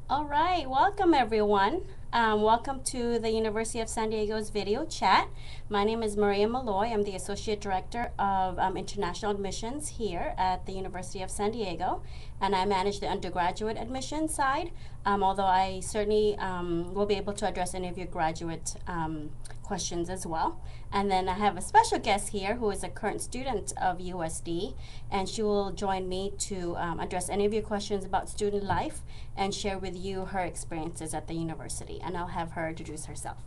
All right, welcome everyone. Welcome to the University of San Diego's video chat. My name is Maria Malloy. I'm the Associate Director of International Admissions here at the University of San Diego, and I manage the undergraduate admission side, although I certainly will be able to address any of your graduate questions as well. And then I have a special guest here who is a current student of USD, and she will join me to address any of your questions about student life and share with you her experiences at the university. And I'll have her introduce herself.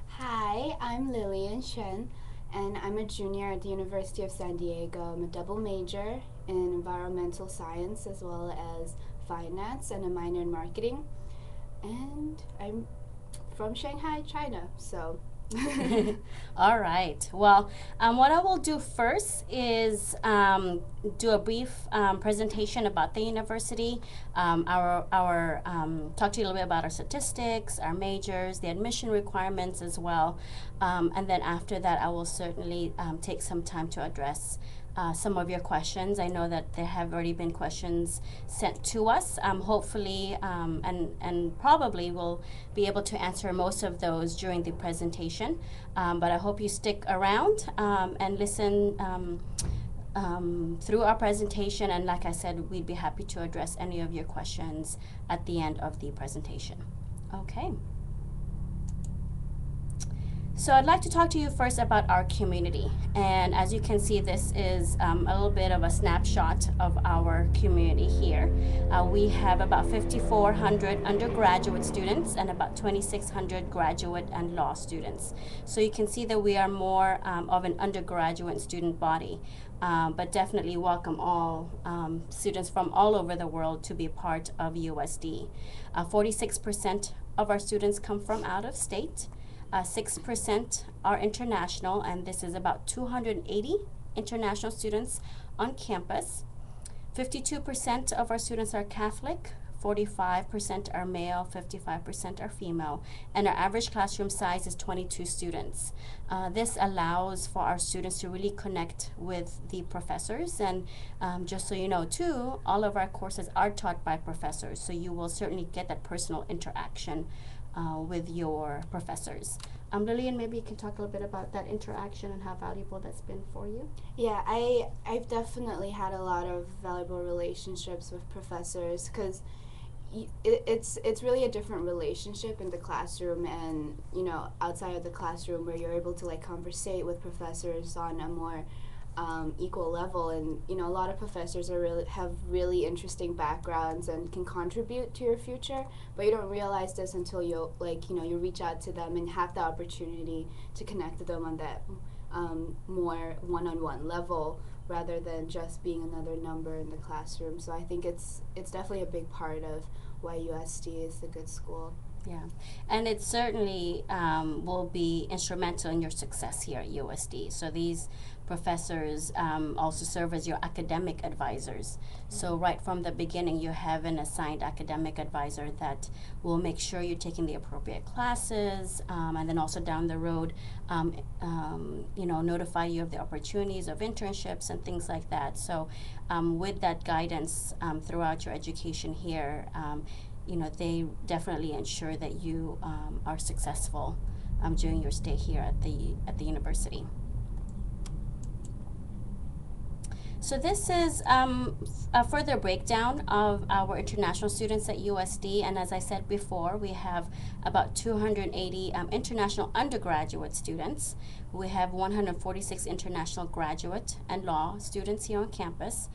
Hi, I'm Lillian Shen, and I'm a junior at the University of San Diego. I'm a double major in environmental science as well as finance and a minor in marketing. And I'm from Shanghai, China, so. All right. Well, what I will do first is do a brief presentation about the university, talk to you a little bit about our statistics, our majors, the admission requirements as well. And then after that, I will certainly take some time to address some of your questions. I know that there have already been questions sent to us. Hopefully, and probably we'll be able to answer most of those during the presentation. But I hope you stick around and listen through our presentation. And like I said, we'd be happy to address any of your questions at the end of the presentation. Okay. So I'd like to talk to you first about our community. And as you can see, this is a little bit of a snapshot of our community here. We have about 5,400 undergraduate students and about 2,600 graduate and law students. So you can see that we are more of an undergraduate student body, but definitely welcome all students from all over the world to be part of USD. 46% of our students come from out of state. 6% are international, and this is about 280 international students on campus. 52% of our students are Catholic, 45% are male, 55% are female, and our average classroom size is 22 students. This allows for our students to really connect with the professors, and just so you know too, all of our courses are taught by professors, so you will certainly get that personal interaction with your professors. Lillian, maybe you can talk a little bit about that interaction and how valuable that's been for you. Yeah, I've definitely had a lot of valuable relationships with professors because it's really a different relationship in the classroom and outside of the classroom where you're able to conversate with professors on a more equal level, and a lot of professors have really interesting backgrounds and can contribute to your future, but you don't realize this until you reach out to them and have the opportunity to connect with them on that more one-on-one level rather than just being another number in the classroom. So I think it's definitely a big part of why USD is a good school. Yeah, and it certainly will be instrumental in your success here at USD. So these professors also serve as your academic advisors. So right from the beginning, you have an assigned academic advisor that will make sure you're taking the appropriate classes, and then also down the road, notify you of the opportunities of internships and things like that. So with that guidance throughout your education here, they definitely ensure that you are successful during your stay here at the university. So this is a further breakdown of our international students at USD, and as I said before, we have about 280 international undergraduate students. We have 146 international graduate and law students here on campus.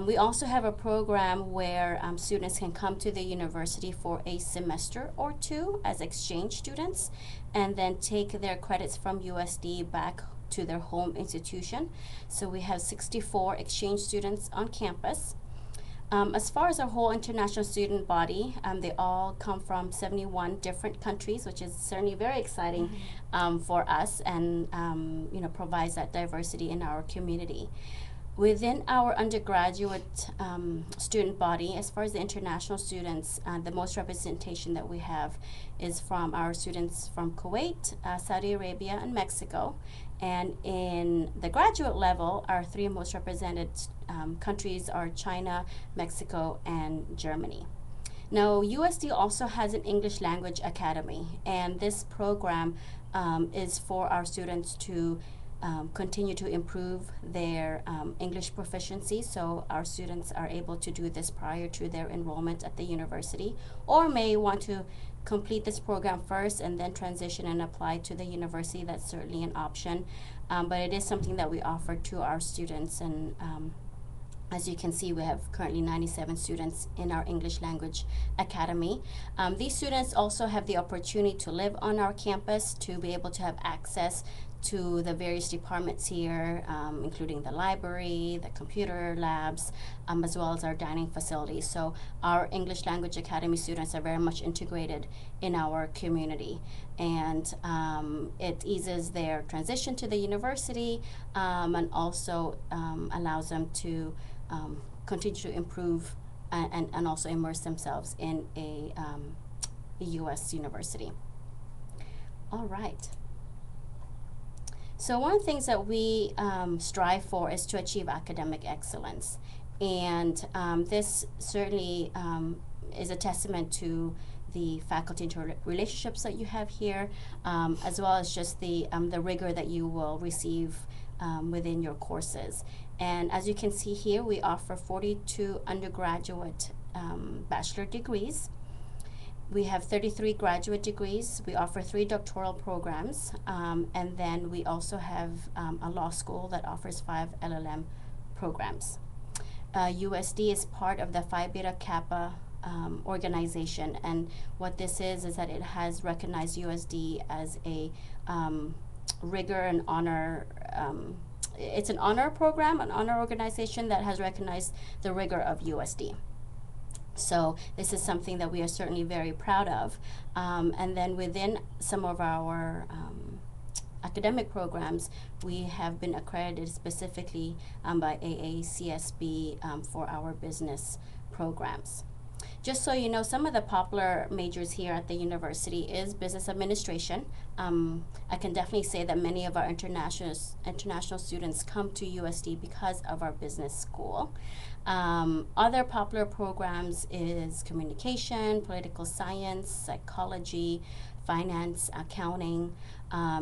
We also have a program where students can come to the university for a semester or two as exchange students and then take their credits from USD back to their home institution. So we have 64 exchange students on campus. As far as our whole international student body, they all come from 71 different countries, which is certainly very exciting for us and provides that diversity in our community. Within our undergraduate student body, as far as the international students, the most representation that we have is from our students from Kuwait, Saudi Arabia, and Mexico. And in the graduate level, our three most represented countries are China, Mexico, and Germany. Now, USD also has an English Language Academy, and this program is for our students to continue to improve their English proficiency. So our students are able to do this prior to their enrollment at the university, or may want to complete this program first and then transition and apply to the university. That's certainly an option, but it is something that we offer to our students. And as you can see, we have currently 97 students in our English Language Academy. These students also have the opportunity to live on our campus, to be able to have access to the various departments here, including the library, the computer labs, as well as our dining facilities. So our English Language Academy students are very much integrated in our community, and it eases their transition to the university, and also allows them to continue to improve and also immerse themselves in a U.S. university. All right. So one of the things that we strive for is to achieve academic excellence. And this certainly is a testament to the faculty relationships that you have here, as well as just the rigor that you will receive within your courses. And as you can see here, we offer 42 undergraduate bachelor degrees. We have 33 graduate degrees. We offer 3 doctoral programs, and then we also have a law school that offers 5 LLM programs. USD is part of the Phi Beta Kappa organization, and what this is that it has recognized USD as a rigor and honor. It's an honor program, an honor organization that has recognized the rigor of USD. So this is something that we are certainly very proud of. And then within some of our academic programs, we have been accredited specifically by AACSB for our business programs. Just so you know, some of the popular majors here at the university is business administration. I can definitely say that many of our international students come to USD because of our business school. Other popular programs is communication, political science, psychology, finance, accounting.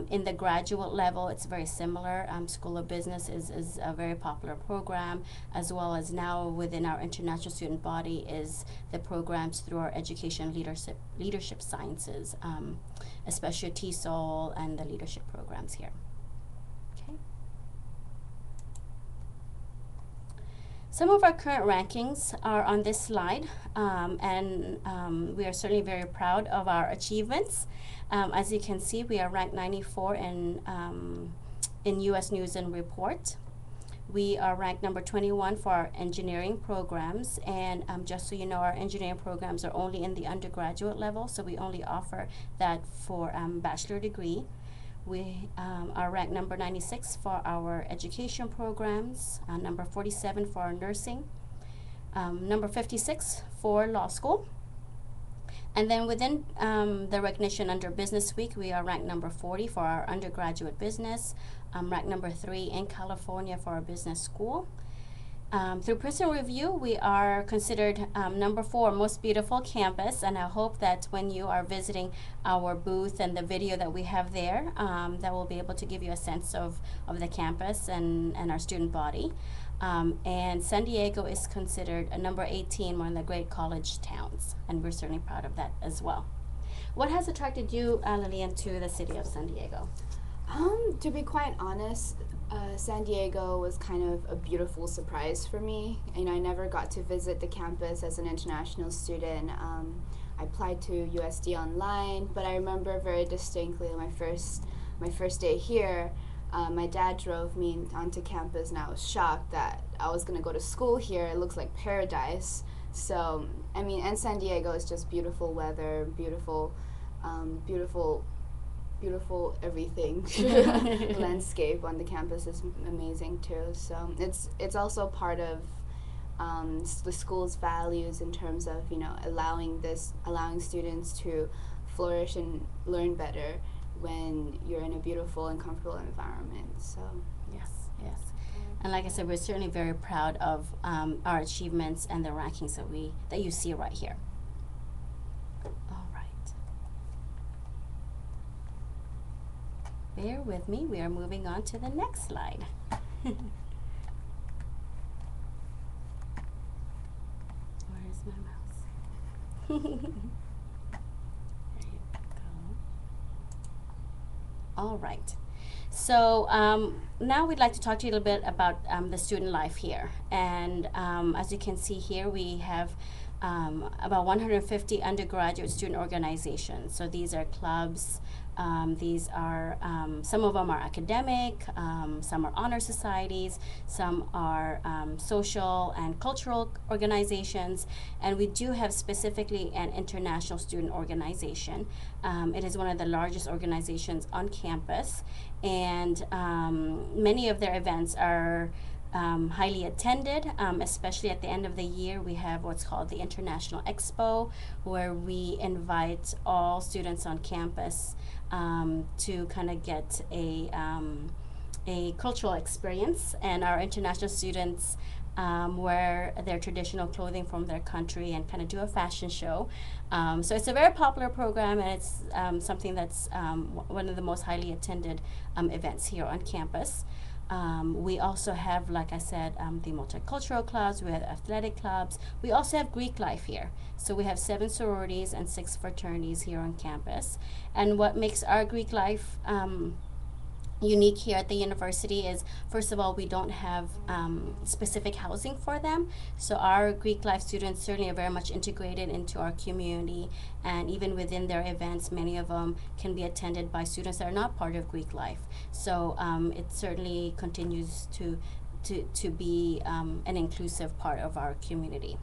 In the graduate level, it's very similar. School of Business is a very popular program, as well as now within our international student body is the programs through our education leadership sciences, especially TESOL and the leadership programs here. Okay. Some of our current rankings are on this slide, and we are certainly very proud of our achievements. As you can see, we are ranked 94 in U.S. News and Report. We are ranked number 21 for our engineering programs, and just so you know, our engineering programs are only in the undergraduate level, so we only offer that for bachelor degree. We are ranked number 96 for our education programs, number 47 for our nursing, number 56 for law school. And then within the recognition under Business Week, we are ranked number 40 for our undergraduate business, ranked number 3 in California for our business school. Through Princeton Review, we are considered number 4 most beautiful campus, and I hope that when you are visiting our booth and the video that we have there, that will be able to give you a sense of the campus and our student body. And San Diego is considered a number 18, one of the great college towns, and we're certainly proud of that as well. What has attracted you, Lillian, to the city of San Diego? To be quite honest, San Diego was kind of a beautiful surprise for me. You know, I never got to visit the campus as an international student. I applied to USD online, but I remember very distinctly my first day here. My dad drove me onto campus, and I was shocked that I was going to go to school here. It looks like paradise. So, I mean, and San Diego is just beautiful weather, beautiful everything. Landscape on the campus is amazing too. So it's also part of the school's values in terms of, you know, allowing students to flourish and learn better when you're in a beautiful and comfortable environment. So yes. And like I said, we're certainly very proud of our achievements and the rankings that you see right here. bear with me. We are moving on to the next slide. Where is my mouse? There you go. All right. So now we'd like to talk to you a little bit about the student life here. And as you can see here, we have about 150 undergraduate student organizations. So these are clubs, these are, some of them are academic, some are honor societies, some are social and cultural organizations, and we do have specifically an international student organization. It is one of the largest organizations on campus, and many of their events are highly attended, especially at the end of the year. We have what's called the International Expo, where we invite all students on campus to kind of get a cultural experience, and our international students wear their traditional clothing from their country and kind of do a fashion show. So it's a very popular program, and it's something that's one of the most highly attended events here on campus. We also have, like I said, the multicultural clubs, we have athletic clubs. We also have Greek life here. So we have 7 sororities and 6 fraternities here on campus. And what makes our Greek life unique here at the university is, first of all, we don't have specific housing for them. So our Greek life students certainly are very much integrated into our community, and even within their events, many of them can be attended by students that are not part of Greek life. So it certainly continues to be an inclusive part of our community.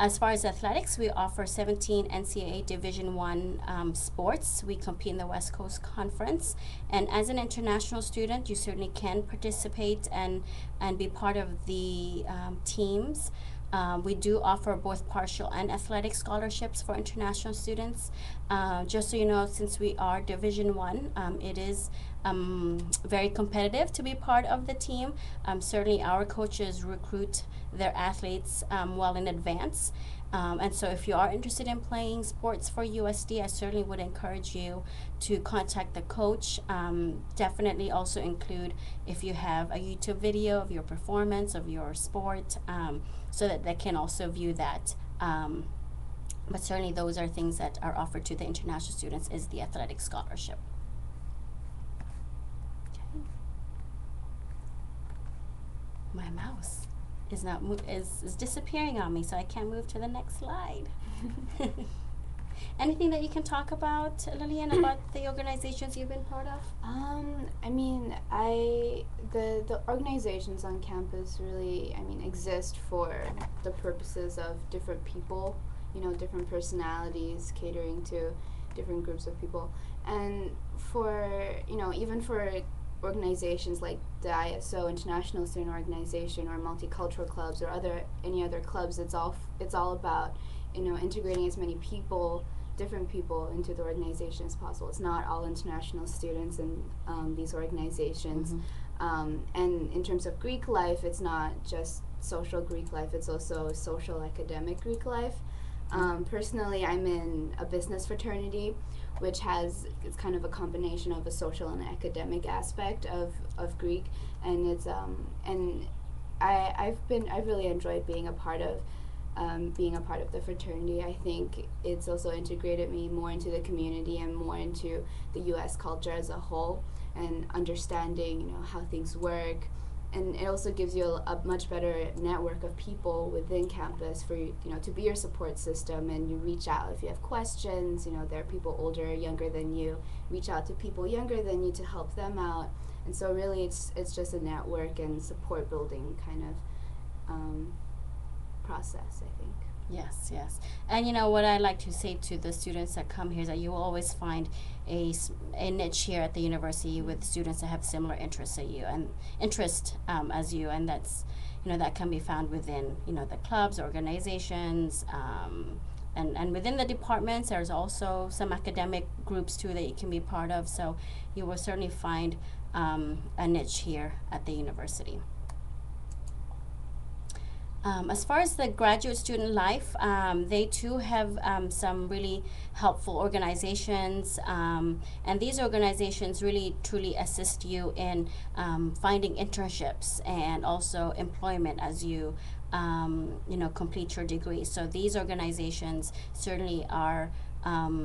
As far as athletics, we offer 17 NCAA Division I sports. We compete in the West Coast Conference. And as an international student, you certainly can participate and be part of the teams. We do offer both partial and athletic scholarships for international students. Just so you know, since we are Division I, it is very competitive to be part of the team. Certainly our coaches recruit their athletes well in advance. And so if you are interested in playing sports for USD, I certainly would encourage you to contact the coach. Definitely also include if you have a YouTube video of your performance, of your sport, so that they can also view that. But certainly those are things that are offered to the international students, is the athletic scholarship. Okay. My mouse is not is disappearing on me, so I can't move to the next slide. Anything that you can talk about, Lillian, about the organizations you've been part of? I mean, the organizations on campus really, exist for the purposes of different people, different personalities, catering to different groups of people. And for, even for organizations like the ISO, International Student Organization, or multicultural clubs, or any other clubs, it's all about, integrating as many people, different people, into the organization as possible. It's not all international students in these organizations. Mm-hmm. And in terms of Greek life, it's not just social Greek life, it's also social academic Greek life. Personally, I'm in a business fraternity, which it's kind of a combination of a social and academic aspect of Greek, and it's and I've really enjoyed being a part of the fraternity. I think it's also integrated me more into the community and more into the U.S. culture as a whole, and understanding how things work. And it also gives you a much better network of people within campus for to be your support system, and you reach out if you have questions. There are people older or younger than you. Reach out to people younger than you to help them out. And so really it's just a network and support building kind of process, I think. Yes, yes. And what I like to say to the students that come here is that you will always find a niche here at the university with students that have similar interests as you, and that's that can be found within the clubs, organizations, and within the departments. There's also some academic groups too that you can be part of. So you will certainly find a niche here at the university. As far as the graduate student life, they too have some really helpful organizations, and these organizations really truly assist you in finding internships and also employment as you complete your degree. So these organizations certainly are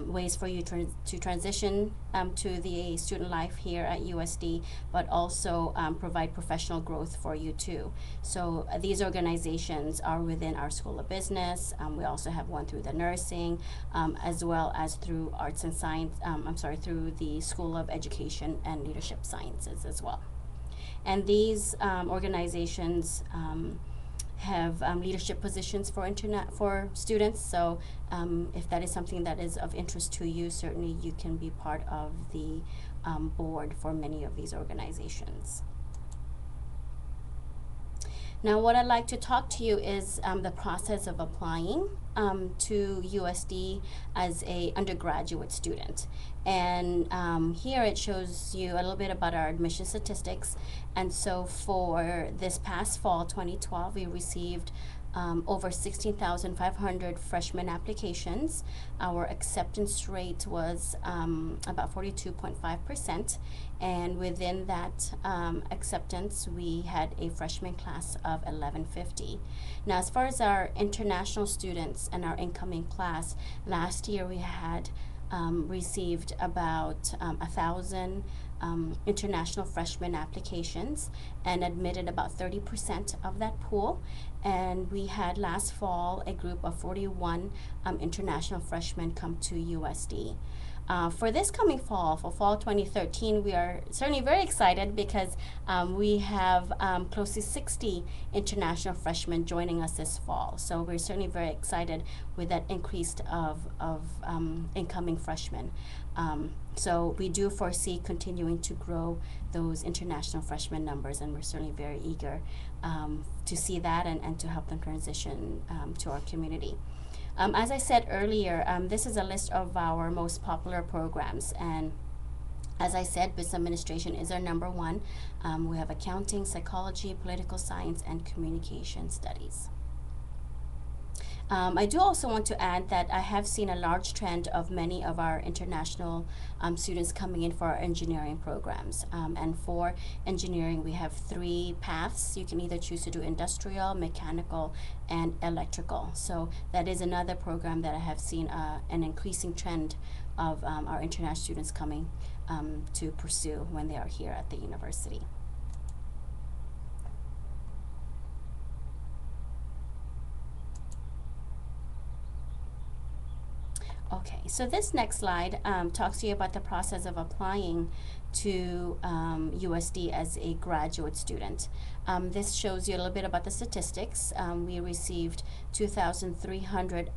ways for you to transition to the student life here at USD, but also provide professional growth for you too. So these organizations are within our School of Business. We also have one through the nursing, as well as through arts and science. Through the School of Education and Leadership Sciences as well. And these organizations have leadership positions for students. So if that is something that is of interest to you, certainly you can be part of the board for many of these organizations. Now, what I'd like to talk to you is the process of applying to USD as a undergraduate student. And here it shows you a little bit about our admission statistics. And so for this past fall, 2012, we received over 16,500 freshman applications. Our acceptance rate was about 42.5%, and within that acceptance, we had a freshman class of 1150. Now, as far as our international students and our incoming class, last year we had received about 1,000 international freshman applications and admitted about 30% of that pool. And we had last fall a group of 41 international freshmen come to USD. For this coming fall, for fall 2013, we are certainly very excited because we have close to 60 international freshmen joining us this fall. So we're certainly very excited with that increase of incoming freshmen. So we do foresee continuing to grow those international freshman numbers, and we're certainly very eager to see that and to help them transition to our community. As I said earlier, this is a list of our most popular programs, and as I said, business administration is our number one. We have accounting, psychology, political science, and communication studies. I do also want to add that I have seen a large trend of many of our international students coming in for our engineering programs. And for engineering, we have 3 paths. You can either choose to do industrial, mechanical, and electrical. So that is another program that I have seen an increasing trend of our international students coming to pursue when they are here at the university. Okay, so this next slide talks to you about the process of applying to USD as a graduate student. This shows you a little bit about the statistics. We received 2,300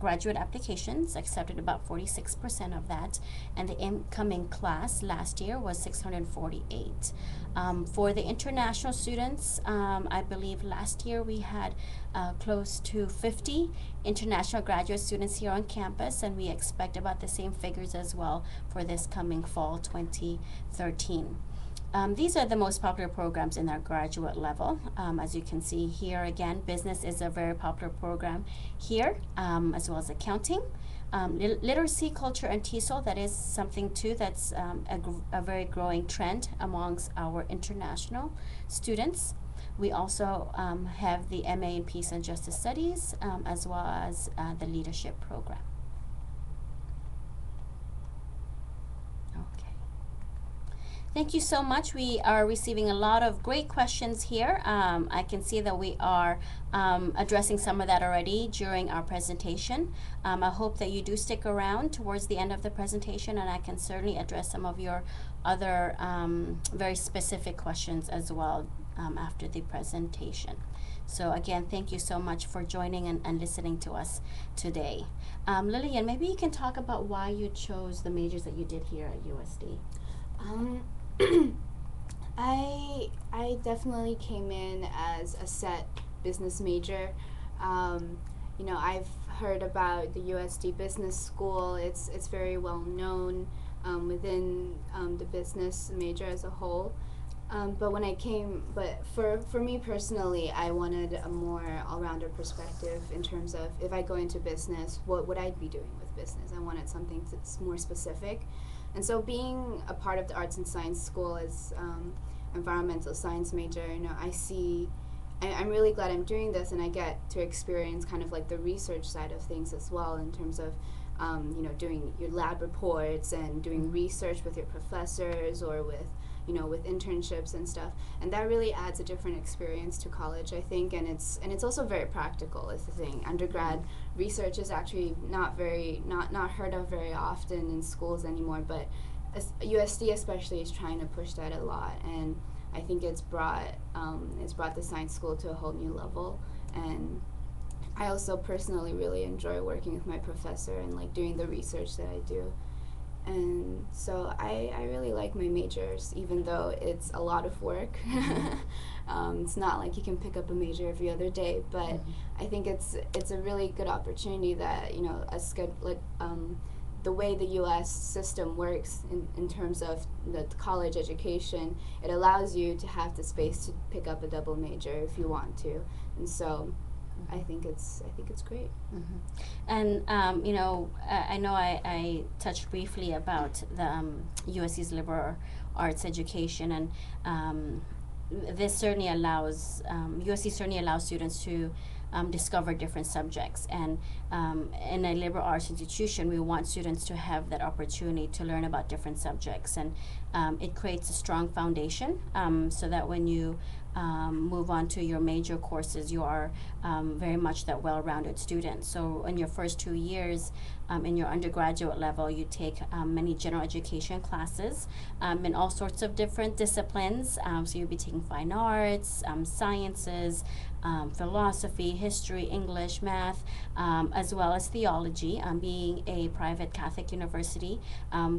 graduate applications, accepted about 46% of that, and the incoming class last year was 648. For the international students, I believe last year we had close to 50 international graduate students here on campus, and we expect about the same figures as well for this coming fall 2013. These are the most popular programs in our graduate level. As you can see here again, business is a very popular program here, as well as accounting. Literacy, culture, and TESOL, that is something too that's a very growing trend amongst our international students. We also have the MA in Peace and Justice Studies, as well as the leadership program. Thank you so much. We are receiving a lot of great questions here. I can see that we are addressing some of that already during our presentation. I hope that you do stick around towards the end of the presentation, and I can certainly address some of your other very specific questions as well after the presentation. So again, thank you so much for joining and listening to us today. Lillian, maybe you can talk about why you chose the majors that you did here at USD. I definitely came in as a set business major. You know, I've heard about the USD Business School. It's very well known within the business major as a whole. But for me personally, I wanted a more all-rounder perspective in terms of if I go into business, what would I be doing with business? I wanted something that's more specific. And so being a part of the Arts and Science School as environmental science major, I'm really glad I'm doing this, and I get to experience kind of like the research side of things as well in terms of doing your lab reports and doing research with your professors or with internships and stuff, and that really adds a different experience to college, I think, and it's also very practical. Is the thing. Undergrad research is actually not heard of very often in schools anymore, but USD especially is trying to push that a lot, and I think it's brought the science school to a whole new level. And I also personally really enjoy working with my professor and like doing the research that I do. And so I really like my majors, even though it's a lot of work. It's not like you can pick up a major every other day, but I think it's a really good opportunity that the way the U.S. system works in terms of the college education, it allows you to have the space to pick up a double major if you want to, and so I think it's great. And I know I touched briefly about the USC's liberal arts education, and this certainly allows USC certainly allows students to discover different subjects. And in a liberal arts institution, we want students to have that opportunity to learn about different subjects, and it creates a strong foundation so that when you move on to your major courses, you are very much that well-rounded student. So in your first 2 years in your undergraduate level, you take many general education classes in all sorts of different disciplines. So you'll be taking fine arts, sciences, philosophy, history, English, math, as well as theology. Being a private Catholic university,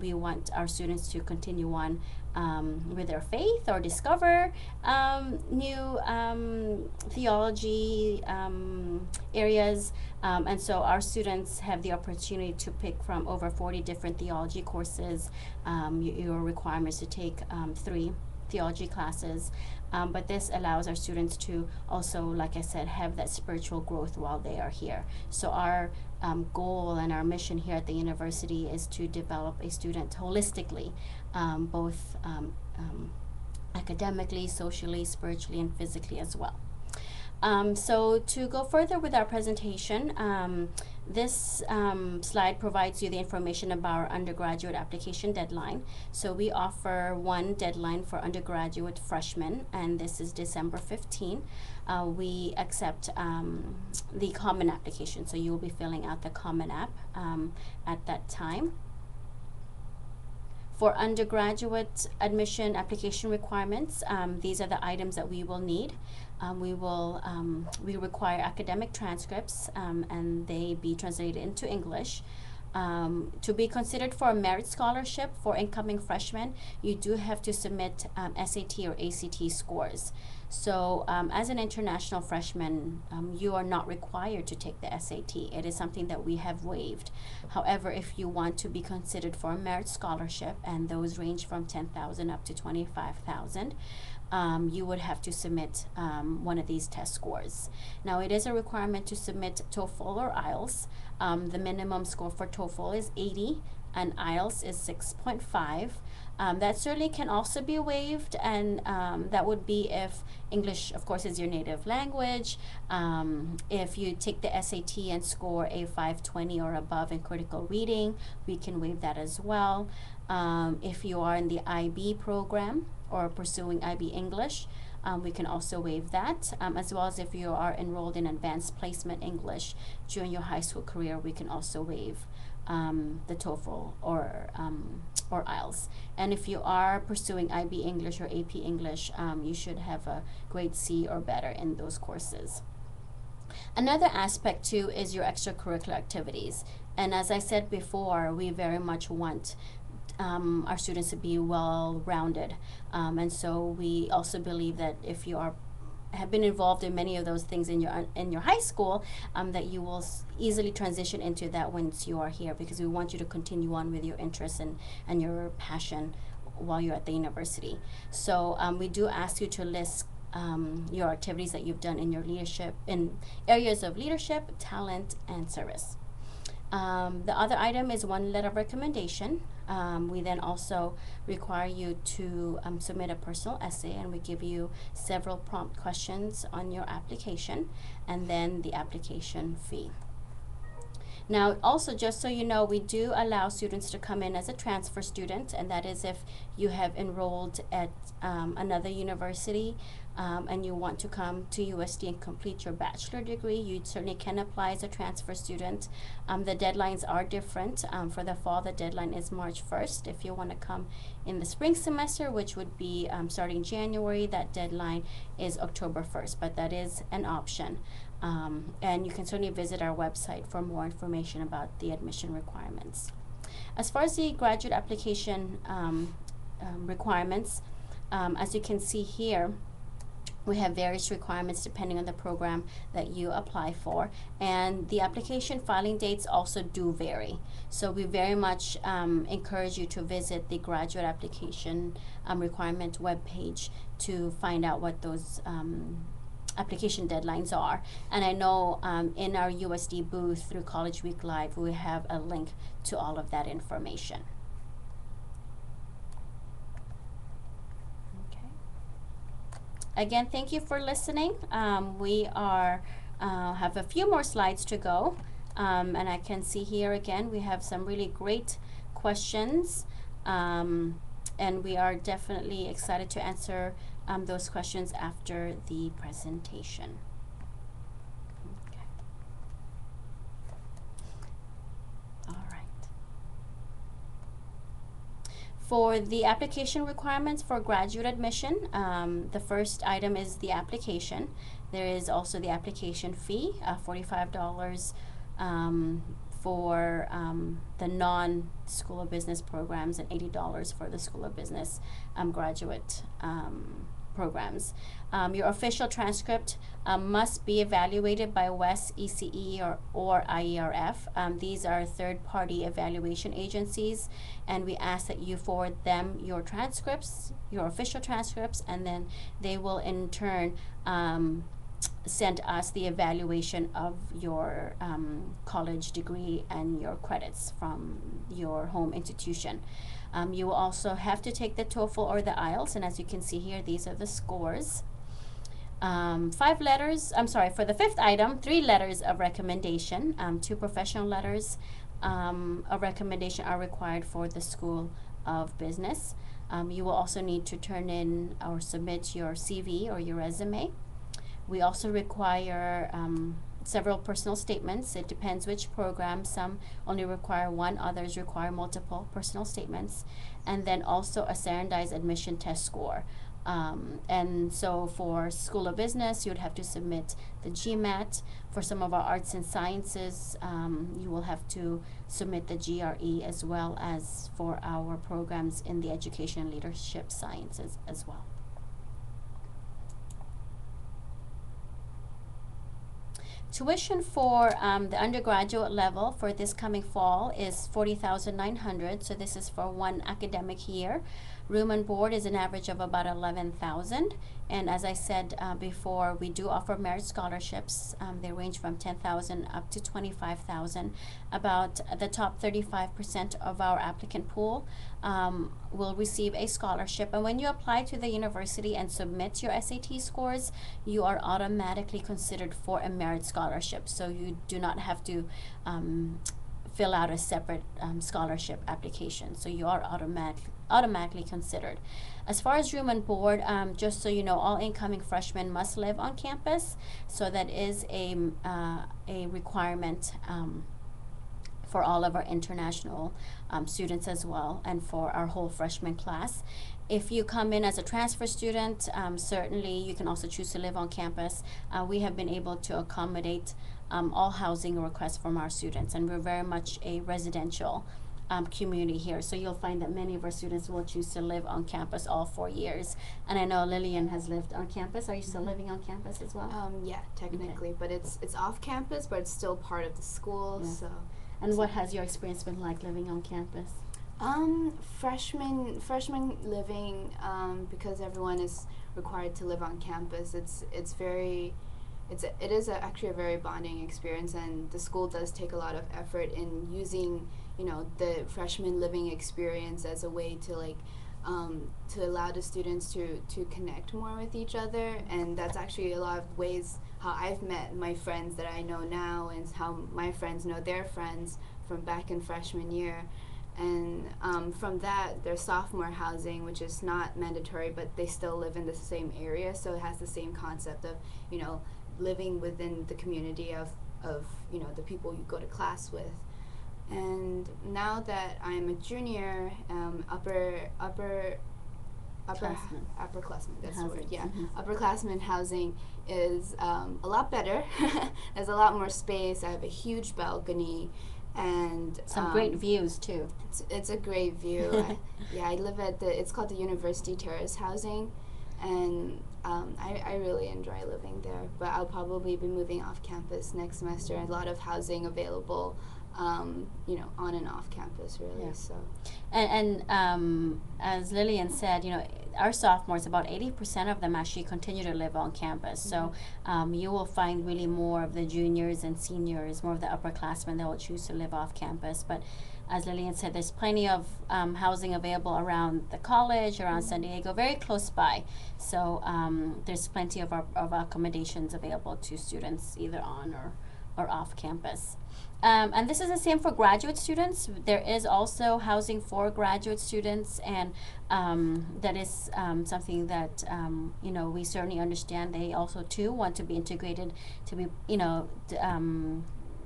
we want our students to continue on with their faith or discover new theology areas. And so our students have the opportunity to pick from over 40 different theology courses. Your requirement is to take 3 theology classes. But this allows our students to also, like I said, have that spiritual growth while they are here. So our goal and our mission here at the university is to develop a student holistically, both academically, socially, spiritually, and physically as well. So to go further with our presentation, this slide provides you the information about our undergraduate application deadline. So we offer one deadline for undergraduate freshmen, and this is December 15. We accept the common application, so you will be filling out the common app at that time. For undergraduate admission application requirements, these are the items that we will need. We require academic transcripts, and they be translated into English. To be considered for a merit scholarship for incoming freshmen, you do have to submit SAT or ACT scores. So as an international freshman, you are not required to take the SAT. It is something that we have waived. However, if you want to be considered for a merit scholarship, and those range from $10,000 up to $25,000, you would have to submit one of these test scores. Now, it is a requirement to submit TOEFL or IELTS. The minimum score for TOEFL is 80 and IELTS is 6.5. That certainly can also be waived, and that would be if English, of course, is your native language. If you take the SAT and score a 520 or above in critical reading, we can waive that as well. If you are in the IB program or pursuing IB English, we can also waive that, as well as if you are enrolled in advanced placement English during your high school career, we can also waive the TOEFL or IELTS. And if you are pursuing IB English or AP English, you should have a grade C or better in those courses. Another aspect too is your extracurricular activities. And as I said before, we very much want our students to be well-rounded, and so we also believe that if you have been involved in many of those things in your high school, that you will easily transition into that once you are here, because we want you to continue on with your interests and your passion while you're at the university. So we do ask you to list your activities that you've done in your leadership, in areas of leadership, talent, and service. The other item is one letter of recommendation. We then also require you to submit a personal essay, and we give you several prompt questions on your application, and then the application fee. Now, also, just so you know, we do allow students to come in as a transfer student, and that is if you have enrolled at another university and you want to come to USD and complete your bachelor degree, you certainly can apply as a transfer student. The deadlines are different. For the fall, the deadline is March 1st. If you want to come in the spring semester, which would be starting January, that deadline is October 1st, but that is an option. And you can certainly visit our website for more information about the admission requirements. As far as the graduate application requirements, as you can see here, we have various requirements depending on the program that you apply for, and the application filing dates also do vary. So we very much encourage you to visit the graduate application requirement webpage to find out what those application deadlines are. And I know in our USD booth through College Week Live, we have a link to all of that information. Okay. Again, thank you for listening. We are have a few more slides to go, and I can see here again we have some really great questions, and we are definitely excited to answer those questions after the presentation. Okay. All right. For the application requirements for graduate admission, the first item is the application. There is also the application fee, $45 for the non-School of Business programs and $80 for the School of Business graduate programs. Your official transcript must be evaluated by WES, ECE, or IERF. These are third-party evaluation agencies, and we ask that you forward them your transcripts, your official transcripts, and then they will in turn send us the evaluation of your college degree and your credits from your home institution. You will also have to take the TOEFL or the IELTS, and as you can see here, these are the scores. For the fifth item, 3 letters of recommendation, 2 professional letters of recommendation are required for the School of Business. You will also need to turn in or submit your CV or your resume. We also require several personal statements. It depends which program. Some only require 1, others require multiple personal statements. And then also a standardized admission test score. And so for School of Business, you would have to submit the GMAT. For some of our arts and sciences, you will have to submit the GRE, as well as for our programs in the education and leadership sciences as well. Tuition for the undergraduate level for this coming fall is $40,900. So this is for 1 academic year. Room and board is an average of about $11,000. And as I said before, we do offer merit scholarships. They range from $10,000 up to $25,000. About the top 35% of our applicant pool will receive a scholarship. And when you apply to the university and submit your SAT scores, you are automatically considered for a merit scholarship. So you do not have to fill out a separate scholarship application. So you are automatically considered. As far as room and board, just so you know, all incoming freshmen must live on campus. So that is a requirement for all of our international students as well, and for our whole freshman class. If you come in as a transfer student, certainly you can also choose to live on campus. We have been able to accommodate all housing requests from our students, and we're very much a residential community here. So you'll find that many of our students will choose to live on campus all 4 years. And I know Lillian has lived on campus. Are you still living on campus as well? Yeah, technically, okay. But it's off campus, but it's still part of the school. Yeah. So. And what has your experience been like living on campus? Freshman living, because everyone is required to live on campus. It is actually a very bonding experience, and the school does take a lot of effort in using, the freshman living experience as a way to to allow the students to connect more with each other. And that's actually a lot of ways how I've met my friends that I know now, and how my friends know their friends from back in freshman year. And from that, there's sophomore housing, which is not mandatory, but they still live in the same area, so it has the same concept of, living within the community of the people you go to class with. And now that I'm a junior, upperclassmen, that's the word, yeah. Mm-hmm. Upperclassmen housing is a lot better. There's a lot more space. I have a huge balcony, and Some great views too. It's a great view. I live at it's called the University Terrace housing, and I really enjoy living there. But I'll probably be moving off campus next semester. A lot of housing available, on and off campus, really. Yeah. So. And as Lillian said, our sophomores, about 80% of them actually continue to live on campus. Mm-hmm. So you will find really more of the juniors and seniors, more of the upperclassmen that will choose to live off campus. But as Lillian said, there's plenty of housing available around the college, around San Diego, very close by. So there's plenty of our accommodations available to students either on or off campus. And this is the same for graduate students. There is also housing for graduate students, and that is something that we certainly understand. They also too want to be integrated, to be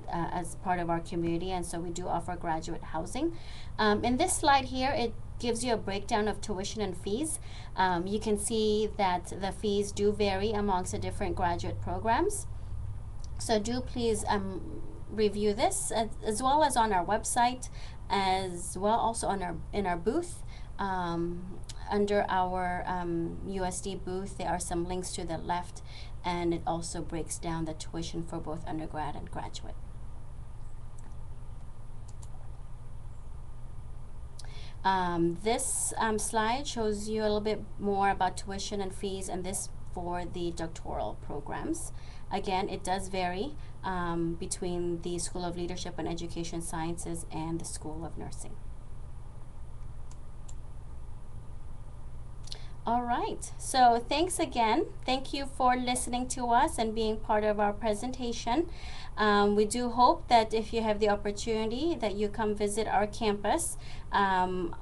as part of our community, and so we do offer graduate housing. In this slide here, it gives you a breakdown of tuition and fees. You can see that the fees do vary amongst the different graduate programs. So do please review this as well as on our website, as well also in our booth. Under our USD booth, there are some links to the left, and it also breaks down the tuition for both undergrad and graduate. This slide shows you a little bit more about tuition and fees, and this for the doctoral programs. Again, it does vary between the School of Leadership and Education Sciences and the School of Nursing. All right, so thanks again. Thank you for listening to us and being part of our presentation. We do hope that if you have the opportunity that you come visit our campus.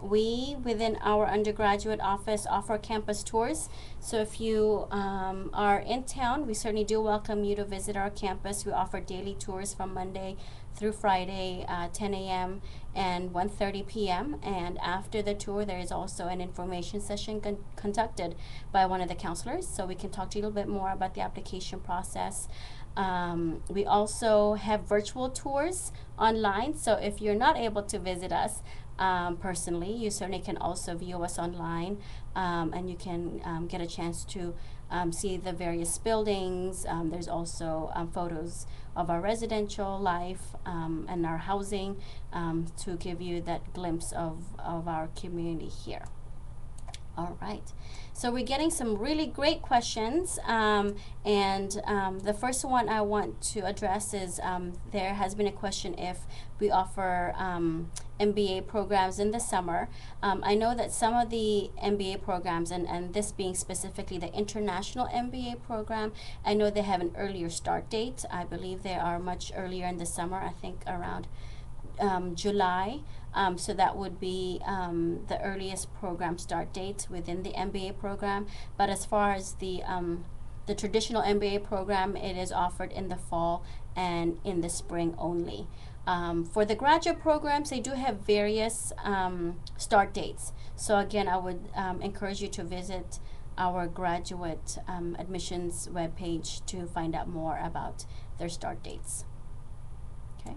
We, within our undergraduate office, offer campus tours. So if you are in town, we certainly do welcome you to visit our campus. We offer daily tours from Monday through Friday, 10 a.m. and 1:30 p.m. And after the tour, there is also an information session conducted by one of the counselors, so we can talk to you a little bit more about the application process. We also have virtual tours online, so if you're not able to visit us personally, you certainly can also view us online, and you can get a chance to see the various buildings. There's also photos of our residential life and our housing to give you that glimpse of our community here. All right, so we're getting some really great questions, and the first one I want to address is there has been a question if we offer MBA programs in the summer. I know that some of the MBA programs, and this being specifically the International MBA program, I know they have an earlier start date. I believe they are much earlier in the summer, I think around July. So that would be the earliest program start date within the MBA program. But as far as the traditional MBA program, it is offered in the fall and in the spring only. For the graduate programs, they do have various start dates. So again, I would encourage you to visit our graduate admissions webpage to find out more about their start dates. Okay.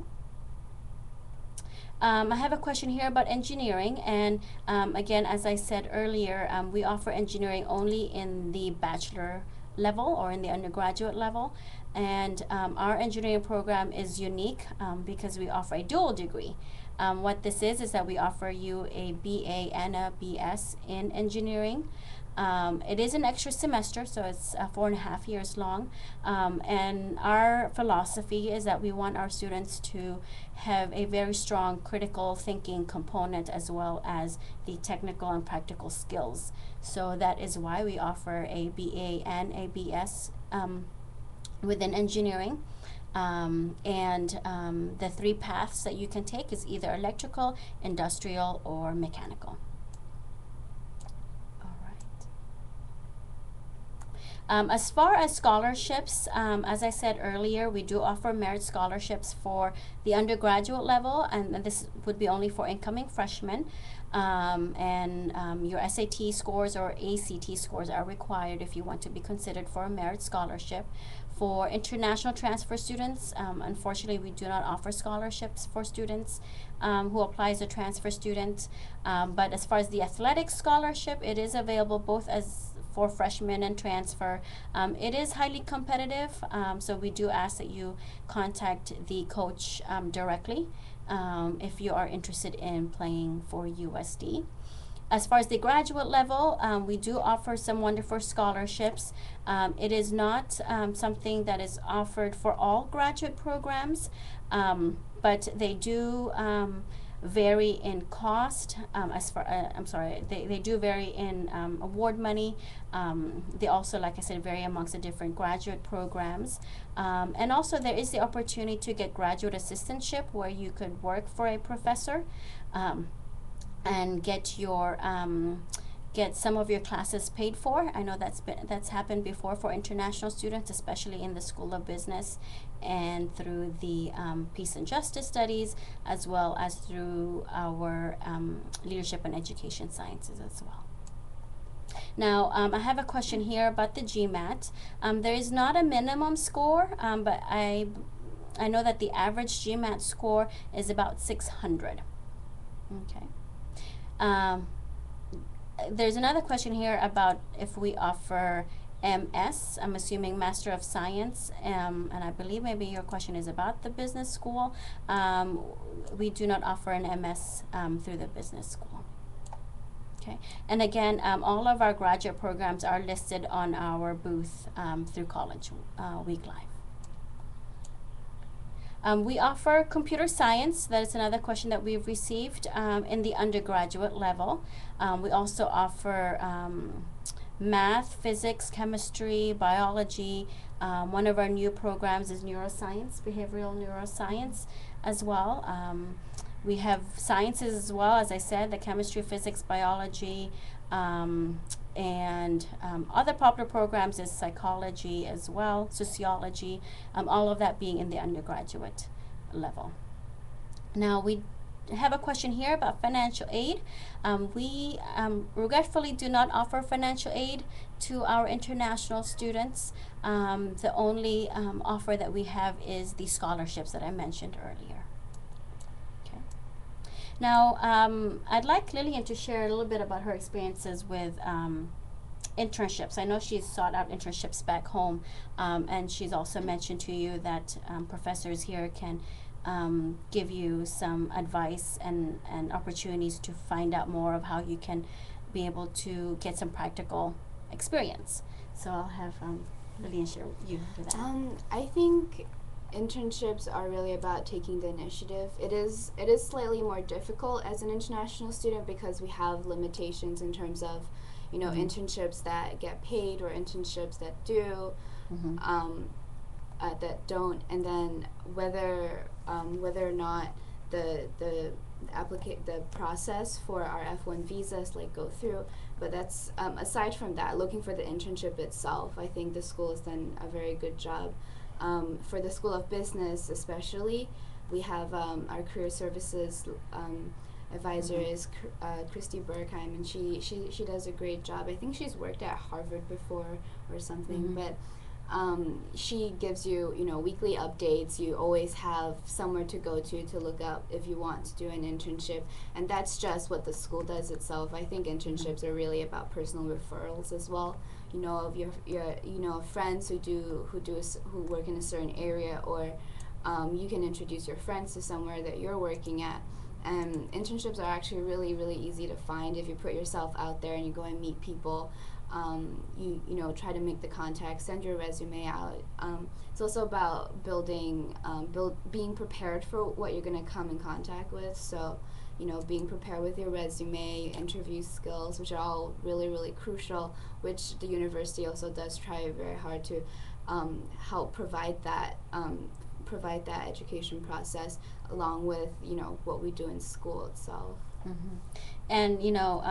I have a question here about engineering, and again, as I said earlier, we offer engineering only in the bachelor level or in the undergraduate level, And our engineering program is unique because we offer a dual degree. What this is that we offer you a BA and a BS in engineering. It is an extra semester, so it's 4.5 years long. And our philosophy is that we want our students to have a very strong critical thinking component as well as the technical and practical skills. So that is why we offer a BA and a BS within engineering. The 3 paths that you can take is either electrical, industrial, or mechanical. As far as scholarships, as I said earlier, we do offer merit scholarships for the undergraduate level, and this would be only for incoming freshmen. Your SAT scores or ACT scores are required if you want to be considered for a merit scholarship. For international transfer students, unfortunately, we do not offer scholarships for students who apply as a transfer student. But as far as the athletic scholarship, it is available both as for freshmen and transfer. It is highly competitive, so we do ask that you contact the coach directly if you are interested in playing for USD. As far as the graduate level, we do offer some wonderful scholarships. It is not something that is offered for all graduate programs, but they do vary in cost. They do vary in award money. They also, like I said, vary amongst the different graduate programs. And also there is the opportunity to get graduate assistantship where you could work for a professor and get your get some of your classes paid for. I know that's happened before for international students, especially in the School of Business and through the Peace and Justice Studies, as well as through our Leadership and Education Sciences as well. Now, I have a question here about the GMAT. There is not a minimum score, but I know that the average GMAT score is about 600. Okay. There's another question here about if we offer MS. I'm assuming Master of Science, and I believe maybe your question is about the business school. We do not offer an MS through the business school. Okay, and again, all of our graduate programs are listed on our booth through College Week Live. We offer computer science. That is another question that we've received in the undergraduate level. We also offer math, physics, chemistry, biology. One of our new programs is neuroscience, behavioral neuroscience as well. We have sciences as well, as I said, the chemistry, physics, biology, and other popular programs is psychology as well, sociology, all of that being in the undergraduate level. Now we have a question here about financial aid. We regretfully do not offer financial aid to our international students. The only offer that we have is the scholarships that I mentioned earlier. Okay. Now, I'd like Lillian to share a little bit about her experiences with internships. I know she's sought out internships back home, and she's also mentioned to you that professors here can give you some advice and opportunities to find out more of how you can be able to get some practical experience. So I'll have Lillian share you do that. I think internships are really about taking the initiative. It is slightly more difficult as an international student because we have limitations in terms of, you know, internships that get paid or internships that do, that don't, and then whether or not the process for our F1 visas go through. But that's aside from that, looking for the internship itself, I think the school has done a very good job. For the School of Business especially, we have our career services advisor is Christy Bergheim, and she does a great job. I think she's worked at Harvard before or something, but She gives you, you know, weekly updates. You always have somewhere to go to look up if you want to do an internship, and that's just what the school does itself. I think internships are really about personal referrals as well. You know, of your you know, friends who work in a certain area, or you can introduce your friends to somewhere that you're working at. And internships are actually really, really easy to find if you put yourself out there and you go and meet people. You know, try to make the contact, send your resume out. It's also about being prepared for what you're going to come in contact with. So, you know, being prepared with your resume, interview skills, which are all really, really crucial, which the university also does try very hard to help provide that education process, along with, you know, what we do in school itself. Mm-hmm. And you know,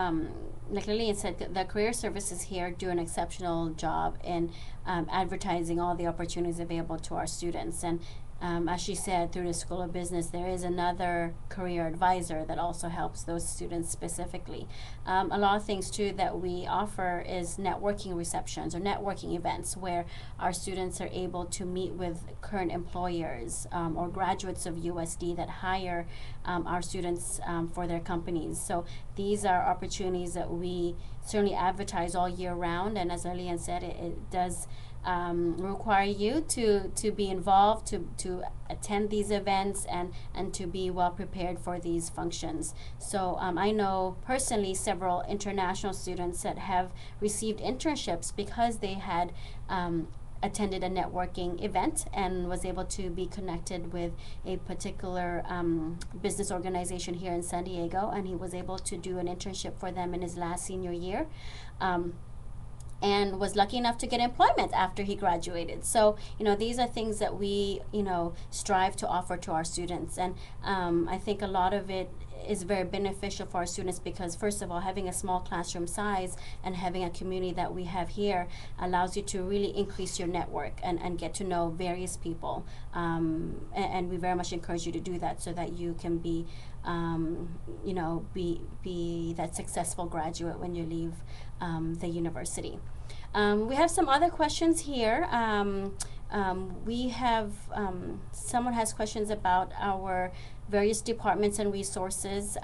like Lillian said, the career services here do an exceptional job in advertising all the opportunities available to our students. And as she said, through the School of Business, there is another career advisor that also helps those students specifically. A lot of things too that we offer is networking receptions or networking events where our students are able to meet with current employers or graduates of USD that hire our students for their companies. So these are opportunities that we certainly advertise all year round, and as Lillian said, it does require you to be involved, to attend these events, and to be well prepared for these functions. So I know personally several international students that have received internships because they had attended a networking event and was able to be connected with a particular business organization here in San Diego, and he was able to do an internship for them in his last senior year. And was lucky enough to get employment after he graduated. So, you know, these are things that we, you know, strive to offer to our students. And I think a lot of it is very beneficial for our students because, first of all, having a small classroom size and having a community that we have here allows you to really increase your network and get to know various people. And we very much encourage you to do that so that you can be, you know, be that successful graduate when you leave the university. We have some other questions here. We have, someone has questions about our various departments and resources.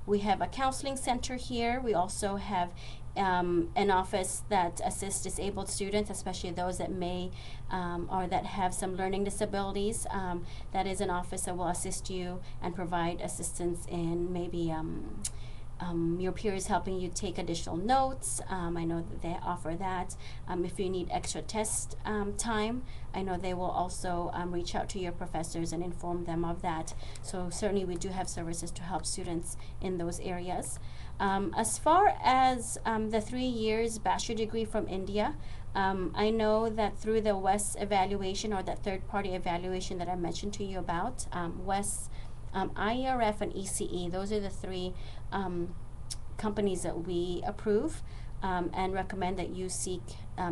We have a counseling center here. We also have an office that assists disabled students, especially those that may or that have some learning disabilities. That is an office that will assist you and provide assistance in maybe your peers helping you take additional notes. I know that they offer that. If you need extra test time, I know they will also reach out to your professors and inform them of that. So certainly we do have services to help students in those areas. As far as the 3 years bachelor degree from India, I know that through the WES evaluation, or that third-party evaluation that I mentioned to you about, WES, IERF, and ECE, those are the three companies that we approve and recommend that you seek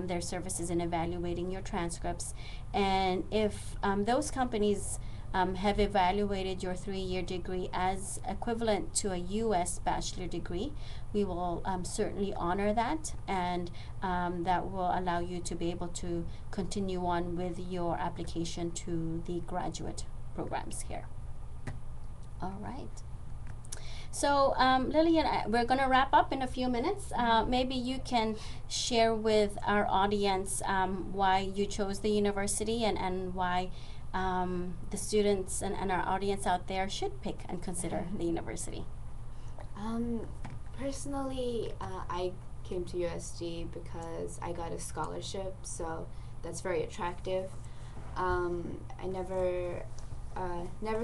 their services in evaluating your transcripts. And if those companies have evaluated your 3-year degree as equivalent to a U.S. bachelor degree, we will certainly honor that, and that will allow you to be able to continue on with your application to the graduate programs here. All right. So Lillian, we're going to wrap up in a few minutes. Maybe you can share with our audience why you chose the university and why the students and our audience out there should pick and consider the university. Personally, I came to USD because I got a scholarship, so that's very attractive. I never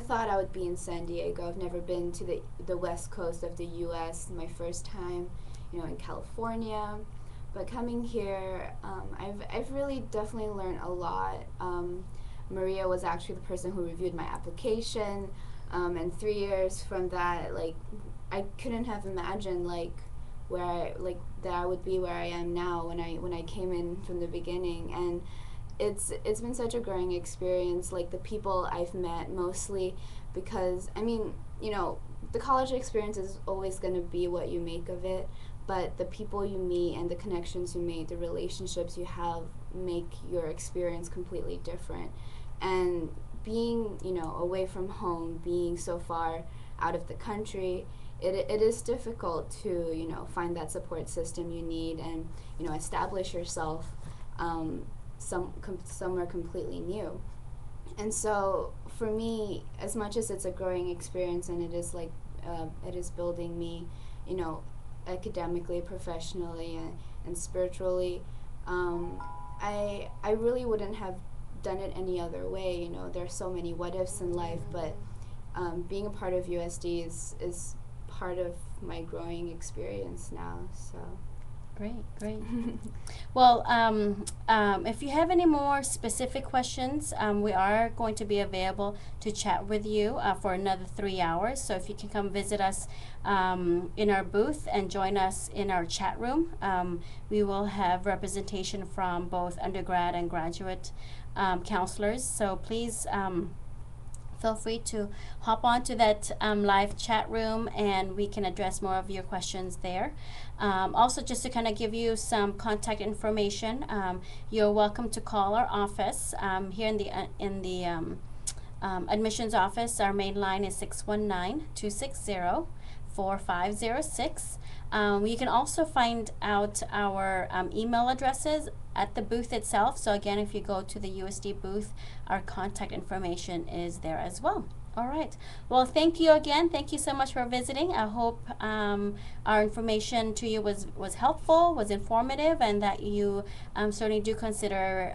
thought I would be in San Diego. I've never been to the west coast of the U.S. My first time, you know, in California. But coming here, I've really definitely learned a lot. Maria was actually the person who reviewed my application, and 3 years from that, like, I couldn't have imagined that I would be where I am now when I came in from the beginning. And it's been such a growing experience, like the people I've met mostly, because I mean, you know, the college experience is always going to be what you make of it, but the people you meet and the connections you make, the relationships you have make your experience completely different. And being, you know, away from home, being so far out of the country, it is difficult to, you know, find that support system you need and, you know, establish yourself somewhere completely new. And so for me, as much as it's a growing experience and it is like it is building me, you know, academically, professionally, and spiritually, I really wouldn't have done it any other way. You know, there's so many what ifs in life, but being a part of USD is part of my growing experience now. So. Great, great. Well, if you have any more specific questions, we are going to be available to chat with you for another 3 hours. So if you can come visit us in our booth and join us in our chat room, we will have representation from both undergrad and graduate counselors. So please feel free to hop on to that live chat room and we can address more of your questions there. Also, just to kind of give you some contact information, you're welcome to call our office here in the admissions office. Our main line is 619-260-4506. You can also find out our email addresses at the booth itself. So again, if you go to the USD booth, our contact information is there as well. All right. Well, thank you again. Thank you so much for visiting. I hope our information to you was helpful, was informative, and that you certainly do consider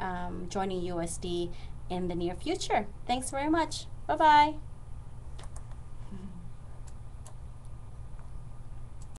joining USD in the near future. Thanks very much. Bye-bye.